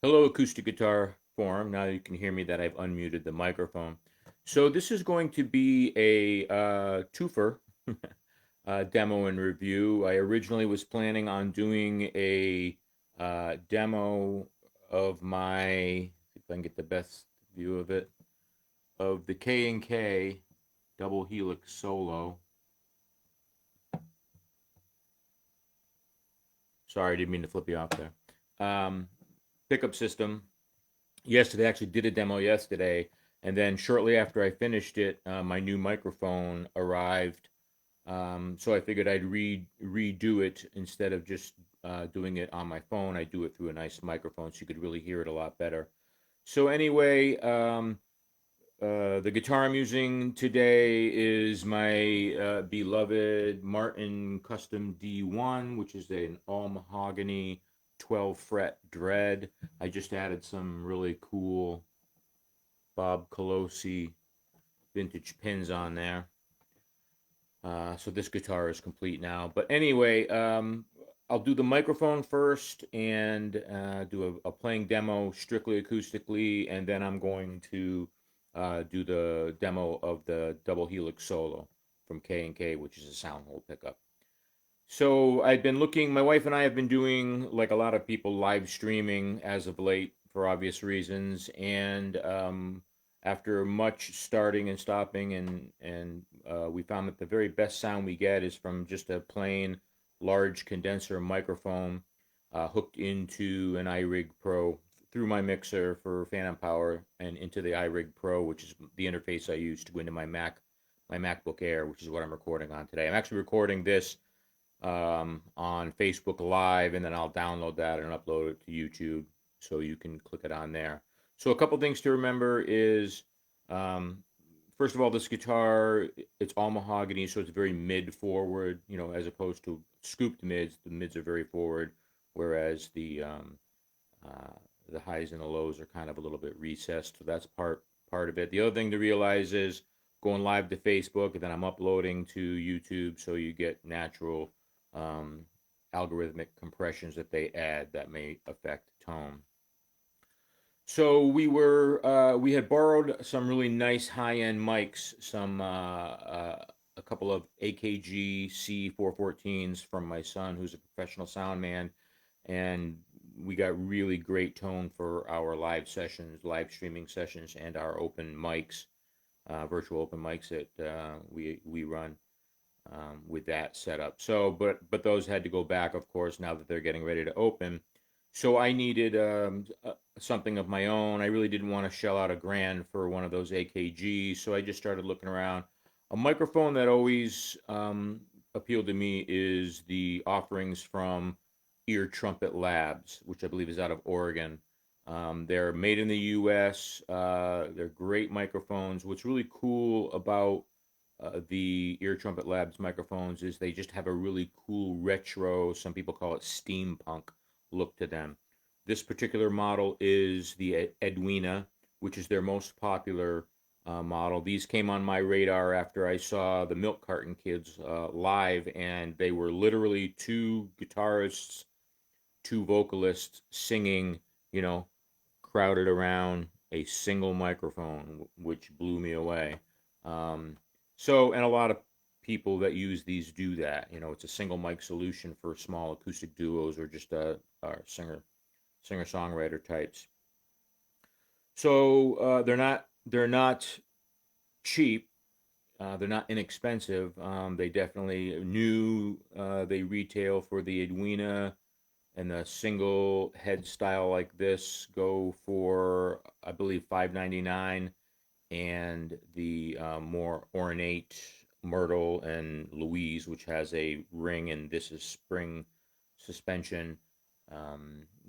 Hello, acoustic guitar forum. Now you can hear me that I've unmuted the microphone. So this is going to be a twofer demo and review. I originally was planning on doing a demo of my, if I can get the best view of it, of the K&K Double Helix Solo. Sorry, I didn't mean to flip you off there. Pickup system. Yesterday, I actually did a demo yesterday, and then shortly after I finished it, my new microphone arrived. So I figured I'd redo it instead of just doing it on my phone. I do it through a nice microphone, so you could really hear it a lot better. So anyway, the guitar I'm using today is my beloved Martin Custom D1, which is an all mahogany 12 fret dread. I just added some really cool Bob Colosi vintage pins on there. So this guitar is complete now. But anyway, I'll do the microphone first and do a playing demo strictly acoustically, and then I'm going to do the demo of the Double Helix Solo from K&K, which is a sound hole pickup. So I've been looking, my wife and I have been doing, like a lot of people, live streaming as of late for obvious reasons. And after much starting and stopping, and we found that the very best sound we get is from just a plain large condenser microphone hooked into an iRig Pro through my mixer for Phantom Power and into the iRig Pro, which is the interface I use to go into my my MacBook Air, which is what I'm recording on today. I'm actually recording this on Facebook Live, and then I'll download that and upload it to YouTube so you can click it on there. So a couple things to remember is, um, first of all, this guitar, it's all mahogany, so it's very mid forward, as opposed to scooped mids. The mids are very forward, whereas uh, the highs and the lows are kind of a little bit recessed. So that's part of it. The other thing to realize is going live to Facebook, and then I'm uploading to YouTube, so you get natural um, algorithmic compressions that they add that may affect tone. So we had borrowed some really nice high end mics, a couple of AKG C414s from my son, who's a professional sound man, and we got really great tone for our live sessions, live streaming sessions, and our open mics, virtual open mics that we run with that setup. So, but those had to go back, of course, now that they're getting ready to open. So I needed something of my own. I really didn't want to shell out $1,000 for one of those AKGs, so I just started looking around. A microphone that always appealed to me is the offerings from Trumpet Labs, which I believe is out of Oregon. They're made in the U.S. They're great microphones. What's really cool about the Trumpet Labs microphones is they just have a really cool retro, some people call it steampunk look to them. This particular model is the Edwina, which is their most popular model. These came on my radar after I saw the Milk Carton Kids live, and they were literally two guitarists, two vocalists singing, you know, crowded around a single microphone, which blew me away. Um, and a lot of people that use these do that. It's a single mic solution for small acoustic duos or just singer songwriter types. So they're not cheap. They're not inexpensive. They definitely new. They retail for the Edwina and the single head style like this go for, I believe, $5.99, and the more ornate Myrtle and Louise, which has a ring and this is spring suspension,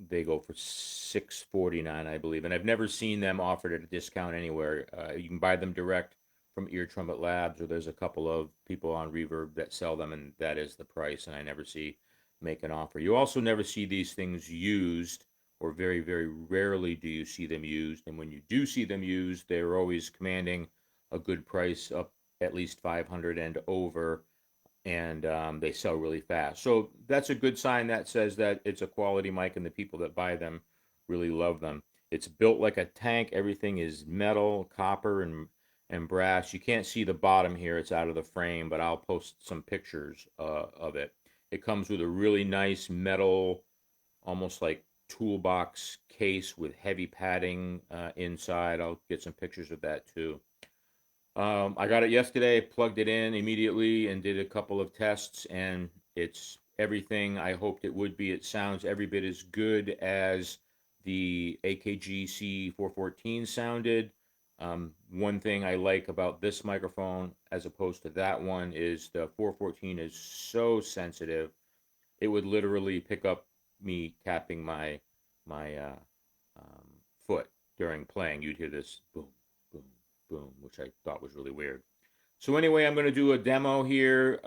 they go for $6.49, I believe. And I've never seen them offered at a discount anywhere. You can buy them direct from Trumpet Labs, or there's a couple of people on Reverb that sell them, and that is the price. And I never see make an offer. You also never see these things used, or very, very rarely do you see them used. And when you do see them used, they're always commanding a good price, up at least 500 and over, and they sell really fast. So that's a good sign. That says that it's a quality mic, and the people that buy them really love them. It's built like a tank. Everything is metal, copper, and brass. You can't see the bottom here. It's out of the frame, but I'll post some pictures of it. It comes with a really nice metal, almost like toolbox case with heavy padding inside. I'll get some pictures of that too. I got it yesterday, plugged it in immediately, and did a couple of tests, and it's everything I hoped it would be. It sounds every bit as good as the AKG C414 sounded. One thing I like about this microphone as opposed to that one is the 414 is so sensitive. It would literally pick up me tapping my um, foot during playing. You'd hear this boom, boom, boom, which I thought was really weird. So anyway, I'm going to do a demo here.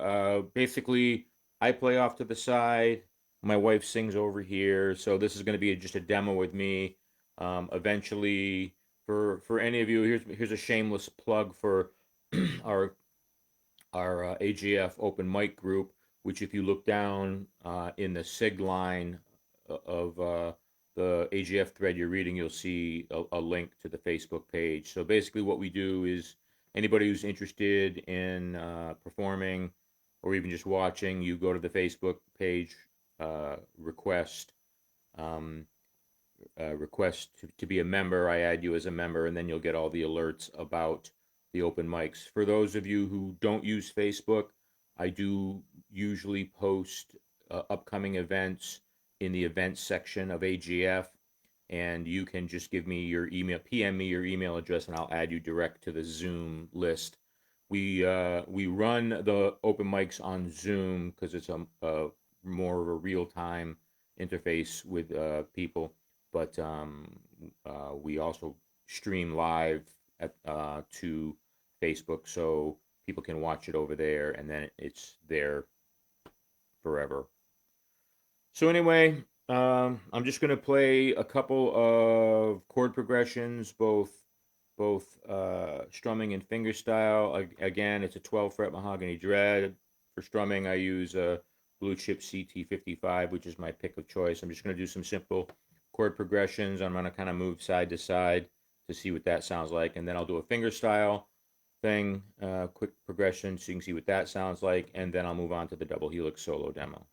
Basically, I play off to the side. My wife sings over here. So this is going to be just a demo with me. Eventually, for any of you, here's a shameless plug for our AGF open mic group, which if you look down in the SIG line of the AGF thread you're reading, you'll see a link to the Facebook page. So basically, what we do is anybody who's interested in performing or even just watching, you go to the Facebook page, request. Um, request to be a member. I add you as a member, and then you'll get all the alerts about the open mics. For those of you who don't use Facebook, I do usually post upcoming events in the events section of AGF, and you can just give me your email, PM me your email address, and I'll add you direct to the Zoom list. We run the open mics on Zoom because it's a more of a real time interface with people, but we also stream live to Facebook, so people can watch it over there, and then it's there forever. So anyway, I'm just gonna play a couple of chord progressions, both strumming and fingerstyle. Again, it's a 12 fret mahogany dread. For strumming, I use a Blue Chip CT55, which is my pick of choice. I'm just gonna do some simple chord progressions. I'm gonna kind of move side to side to see what that sounds like, and then I'll do a fingerstyle thing, quick progression, so you can see what that sounds like, and then I'll move on to the double helix solo demo.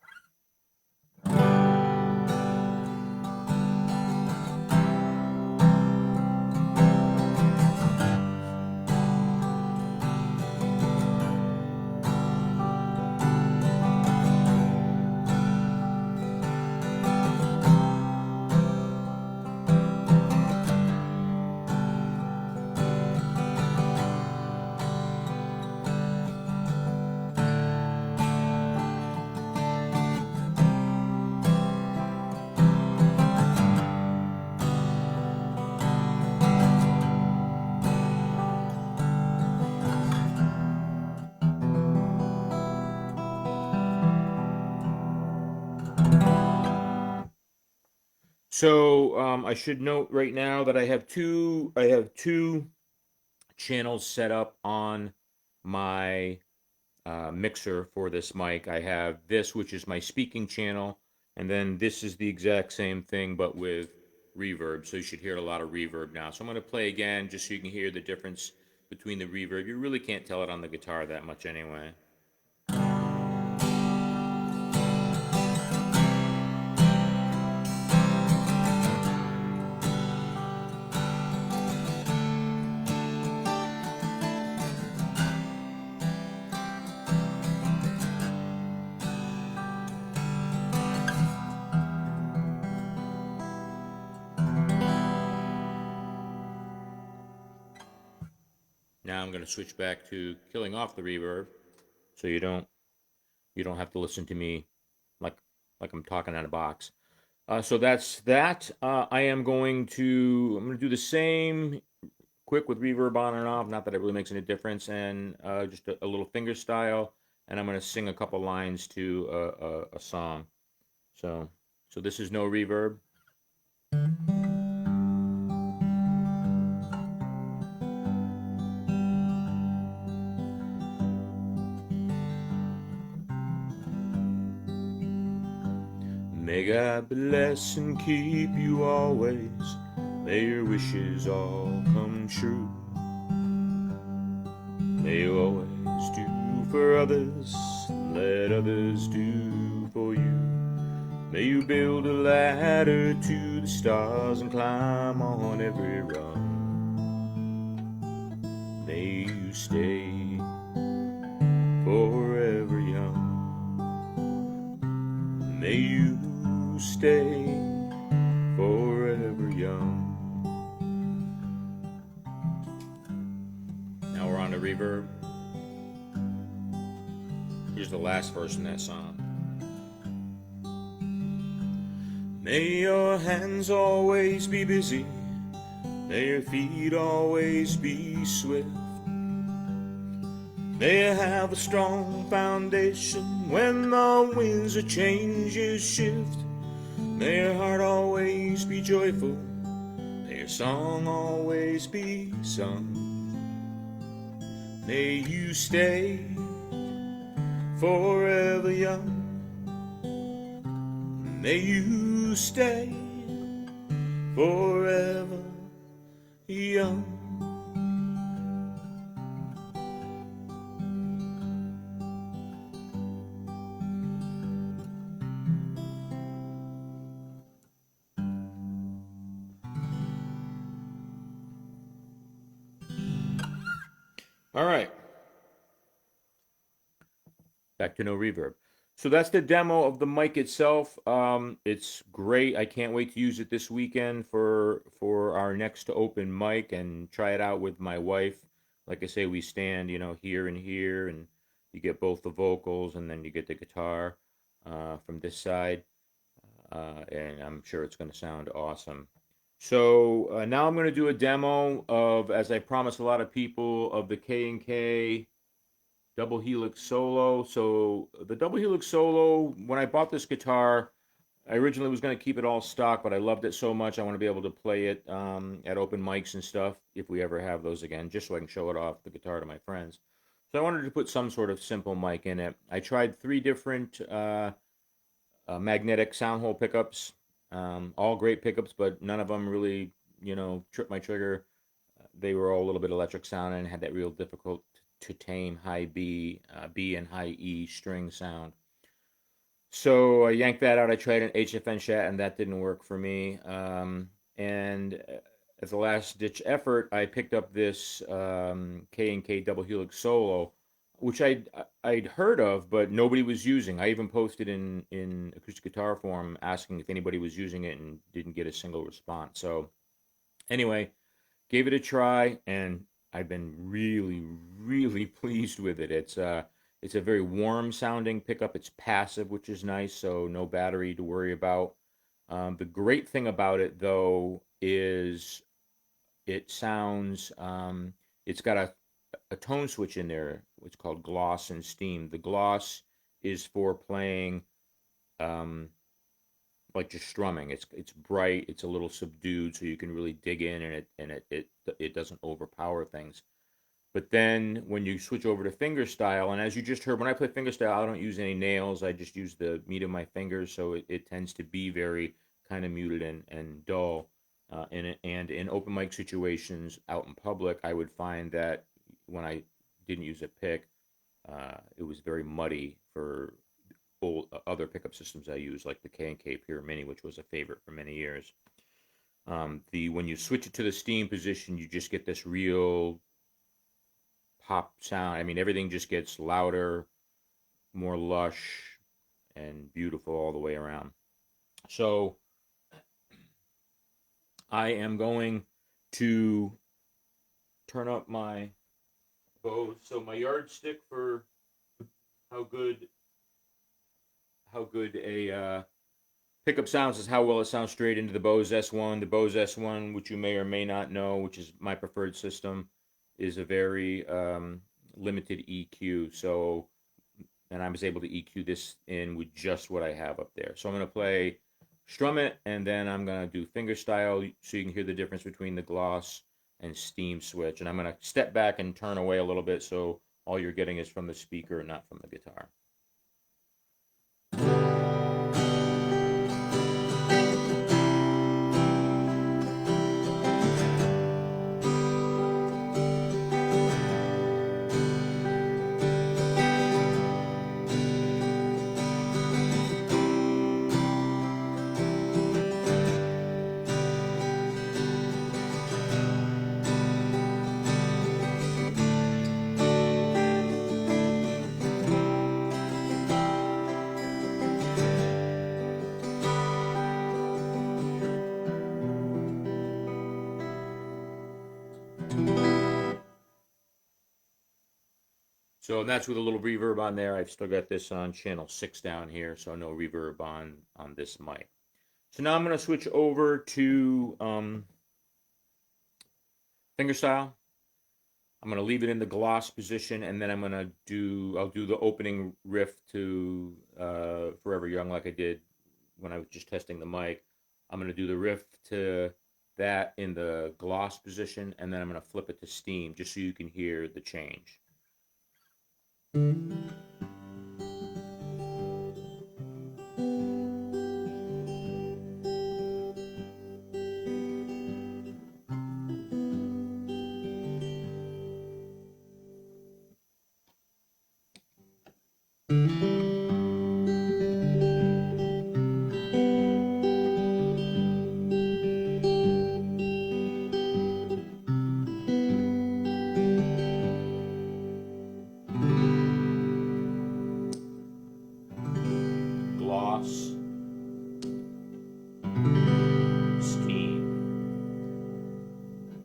So I should note right now that I have two channels set up on my mixer for this mic. I have this, which is my speaking channel, and then this is the exact same thing but with reverb. So you should hear a lot of reverb now. So I'm going to play again just so you can hear the difference between the reverb. You really can't tell it on the guitar that much anyway. Now I'm going to switch back to killing off the reverb so you don't have to listen to me like like I'm talking out of a box. So that's that. I'm going to do the same quick with reverb on and off. Not that it really makes any difference, and just a little finger style. And I'm going to sing a couple lines to a song. So so this is no reverb. May God bless and keep you always. May your wishes all come true. May you always do for others, let others do for you. May you build a ladder to the stars and climb on every rung. May you stay forever young. May you stay forever young. Now we're on the reverb. Here's the last verse in that song. May your hands always be busy. May your feet always be swift. May you have a strong foundation when the winds of changes shift. May your heart always be joyful. May your song always be sung. May you stay forever young. May you stay forever young. All right. Back to no reverb. So that's the demo of the mic itself. It's great. I can't wait to use it this weekend for our next open mic and try it out with my wife. Like I say, we stand, here and here, and you get both the vocals, and then you get the guitar from this side, and I'm sure it's going to sound awesome. So now I'm going to do a demo of, as I promised a lot of people, of the K&K Double Helix Solo. So the Double Helix Solo, when I bought this guitar, I originally was going to keep it all stock, but I loved it so much I want to be able to play it at open mics and stuff, if we ever have those again, just so I can show it off, the guitar, to my friends. So I wanted to put some sort of simple mic in it. I tried 3 different magnetic sound hole pickups, all great pickups, but none of them really, tripped my trigger. They were all a little bit electric sounding and had that real difficult to tame high B, B and high E string sound. So I yanked that out. I tried an HFN Shat, and that didn't work for me. And as a last ditch effort, I picked up this K&K Double Helix Solo, which I'd heard of, but nobody was using. I even posted in acoustic guitar forum asking if anybody was using it, and didn't get a single response. So anyway, gave it a try, and I've been really, really pleased with it. It's a very warm sounding pickup. It's passive, which is nice, so no battery to worry about. The great thing about it, though, is it sounds. It's got a tone switch in there. It's called gloss and steam. The gloss is for playing like just strumming. It's bright, it's a little subdued, so you can really dig in, and it doesn't overpower things. But then when you switch over to fingerstyle, and as you just heard, when I play fingerstyle, I don't use any nails. I just use the meat of my fingers, so it tends to be very kind of muted and dull. And in open mic situations out in public, I would find that when I didn't use a pick, it was very muddy for other pickup systems I use, like the K&K Pure Mini, which was a favorite for many years. When you switch it to the steam position, you just get this real pop sound. I mean, everything just gets louder, more lush, and beautiful all the way around. So I am going to turn up my Bose. So my yardstick for how good a pickup sounds is how well it sounds straight into the Bose S1. The Bose S1, which you may or may not know, which is my preferred system, is a very limited EQ. So, and I was able to EQ this in with just what I have up there. So I'm going to strum it, and then I'm going to do fingerstyle so you can hear the difference between the gloss and steam switch. And I'm going to step back and turn away a little bit so all you're getting is from the speaker and not from the guitar. So that's with a little reverb on there. I've still got this on channel 6 down here, so no reverb on this mic. So now I'm going to switch over to fingerstyle. I'm going to leave it in the gloss position, and then I'll do the opening riff to Forever Young like I did when I was just testing the mic. I'm going to do the riff to that in the gloss position, and then I'm going to flip it to steam just so you can hear the change. Gloss, steam.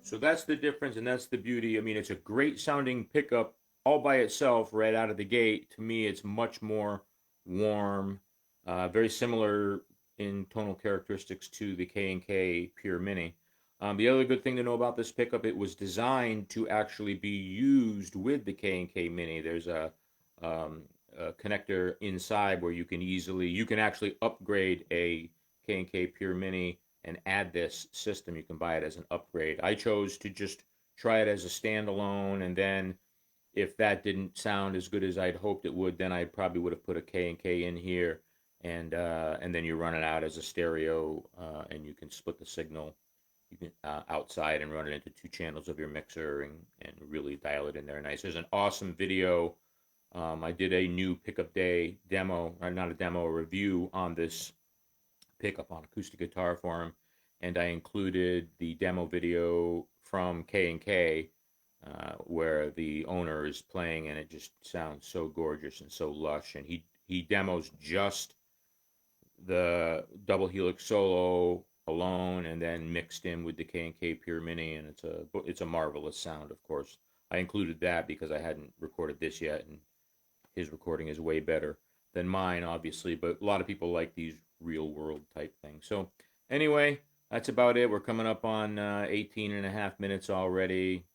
So that's the difference, and that's the beauty. I mean, it's a great sounding pickup all by itself right out of the gate. To me, it's much more warm, very similar in tonal characteristics to the K&K Pure Mini. The other good thing to know about this pickup, it was designed to actually be used with the K&K Mini. There's a connector inside where you can actually upgrade a K&K Pure Mini and add this system. You can buy it as an upgrade. I chose to just try it as a standalone, and then if that didn't sound as good as I'd hoped it would, then I probably would have put a K&K in here, and then you run it out as a stereo, and you can split the signal. You can outside and run it into 2 channels of your mixer and really dial it in there nice. There's an awesome video. I did a new pickup day demo, or not a demo, a review on this pickup on Acoustic Guitar Forum, and I included the demo video from K&K where the owner is playing, and it just sounds so gorgeous and so lush. And he demos just the double helix solo alone, and then mixed in with the K&K Pure Mini, and it's a marvelous sound. Of course, I included that because I hadn't recorded this yet, and his recording is way better than mine, obviously, but a lot of people like these real world type things. So anyway, that's about it. We're coming up on 18 and a half minutes already.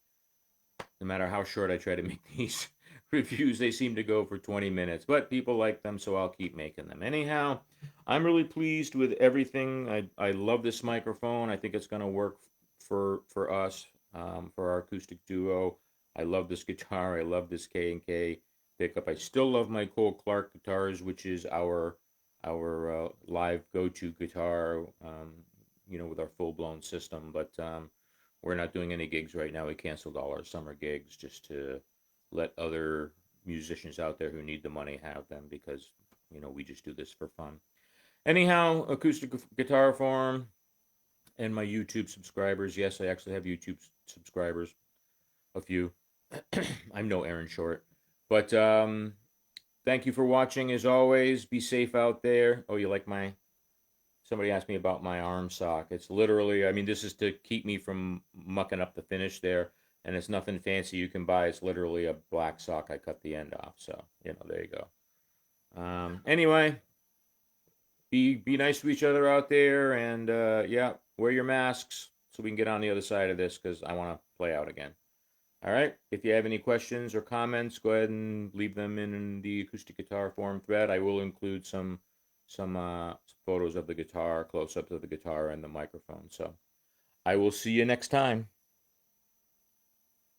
No matter how short I try to make these reviews, they seem to go for 20 minutes, but people like them, so I'll keep making them. Anyhow, I'm really pleased with everything. I love this microphone. I think it's going to work for us, for our acoustic duo. I love this guitar. I love this K&K pickup. I still love my Cole Clark guitars, which is our live go-to guitar, with our full-blown system. But we're not doing any gigs right now. We canceled all our summer gigs just to let other musicians out there who need the money have them, because we just do this for fun. Anyhow, Acoustic Guitar Forum and my YouTube subscribers. Yes, I actually have YouTube subscribers, a few. I'm no Aaron Short. But thank you for watching, as always. Be safe out there. Oh, you like somebody asked me about my arm sock. It's literally, I mean, this is to keep me from mucking up the finish there. And it's nothing fancy you can buy. It's literally a black sock. I cut the end off. So, there you go. Anyway, be nice to each other out there. And, yeah, wear your masks so we can get on the other side of this, because I want to play out again. All right. If you have any questions or comments, go ahead and leave them in the Acoustic Guitar Forum thread. I will include some photos of the guitar, close-ups of the guitar and the microphone. So I will see you next time.